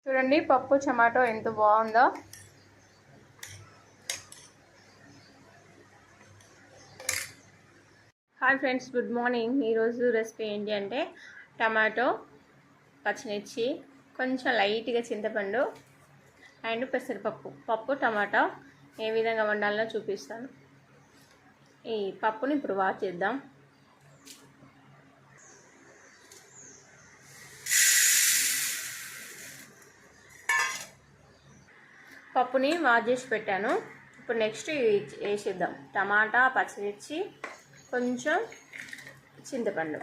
చూడండి పప్పు టమాటో ఎంత బాగుందో. Hi friends, good morning. ఈరోజు రెసిపీ ఏంటి అంటే టమాటో, పచ్చిమిర్చి, కొంచెం లైట్గా చింతపండు అండ్ పెసరపప్పు. పప్పు టమాటా ఏ విధంగా వండాలో చూపిస్తాను. ఈ పప్పుని ఇప్పుడు వాష్ చేద్దాం. పప్పుని వాష్ చేసి పెట్టాను. ఇప్పుడు నెక్స్ట్ వేసేద్దాం. టమాటా, పచ్చిమిర్చి, కొంచెం చింతపండు,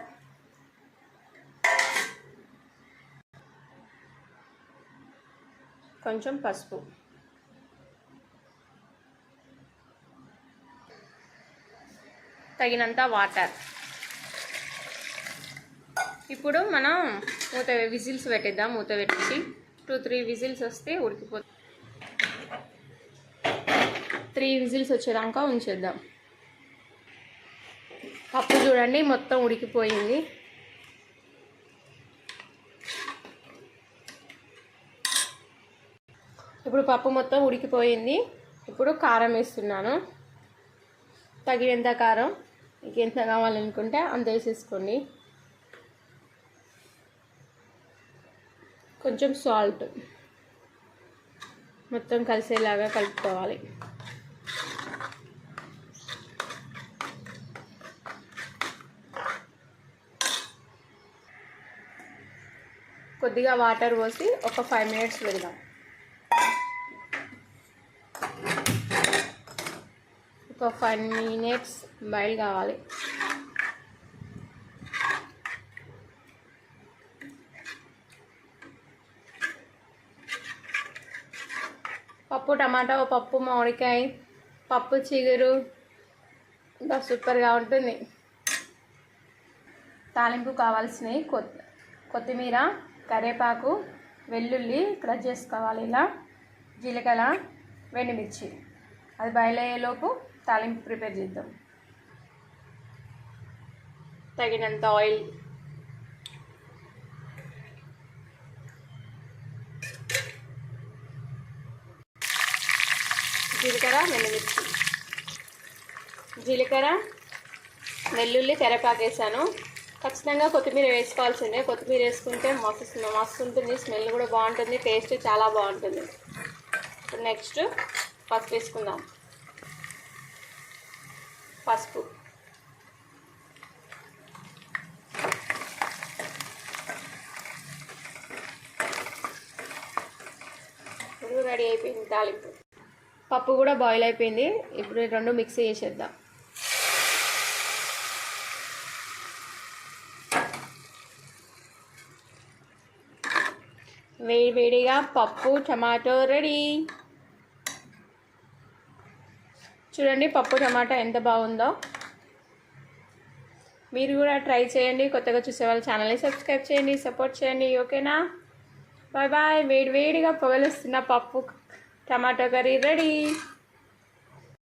కొంచెం పసుపు, తగినంత వాటర్. ఇప్పుడు మనం విజిల్స్ పెట్టేద్దాం. మూత పెట్టేసి 2-3 విజిల్స్ వస్తే ఉడికిపోతుంది. 3 విజిల్స్ వచ్చేదాకా ఉంచేద్దాం. పప్పు చూడండి మొత్తం ఉడికిపోయింది. ఇప్పుడు పప్పు మొత్తం ఉడికిపోయింది. ఇప్పుడు కారం వేస్తున్నాను. తగినంత కారం, మీకు ఎంత కావాలనుకుంటే అంత వేసేసుకోండి. కొంచెం సాల్ట్, మొత్తం కలిసేలాగా కలుపుకోవాలి. కొద్దిగా వాటర్ పోసి ఒక 5 మినిట్స్ పెడదాం. ఒక 5 మినిట్స్ బాయిల్ కావాలి. పప్పు టమాటా, పప్పు మామిడికాయ, పప్పు చిగురు ఇంకా సూపర్గా ఉంటుంది. తాలింపు కావాల్సినవి కొత్తిమీర, కరివేపాకు, వెల్లుల్లి క్రష్ చేసుకోవాలి. ఇలా జీలకర్ర, ఎండుమిర్చి. అది బాయిల్ అయ్యేలోపు తాలింపు ప్రిపేర్ చేద్దాం. తగినంత ఆయిల్, జీలకర్ర, ఎండుమిర్చి, జీలకర్ర, వెల్లుల్లి, కరివేపాకు వేసాను. ఖచ్చితంగా కొత్తిమీర వేసుకోవాల్సిందే. కొత్తిమీర వేసుకుంటే మస్తు ఉంటుంది. స్మెల్ కూడా బాగుంటుంది, టేస్ట్ చాలా బాగుంటుంది. నెక్స్ట్ పసుపు వేసుకుందాం. పసుపు, ఇప్పుడు రెడీ అయిపోయింది తాలింపు. పప్పు కూడా బాయిల్ అయిపోయింది. ఇప్పుడు 2 మిక్స్ చేసేద్దాం. వేడివేడిగా పప్పు టమాటో రెడీ. చూడండి పప్పు టమాటా ఎంత బాగుందో. మీరు కూడా ట్రై చేయండి. కొత్తగా చూసేవాళ్ళు ఛానల్ని సబ్స్క్రైబ్ చేయండి, సపోర్ట్ చేయండి. ఓకేనా? Bye bye. వేడివేడిగా పొగలుస్తున్న పప్పు టమాటో కర్రీ రెడీ.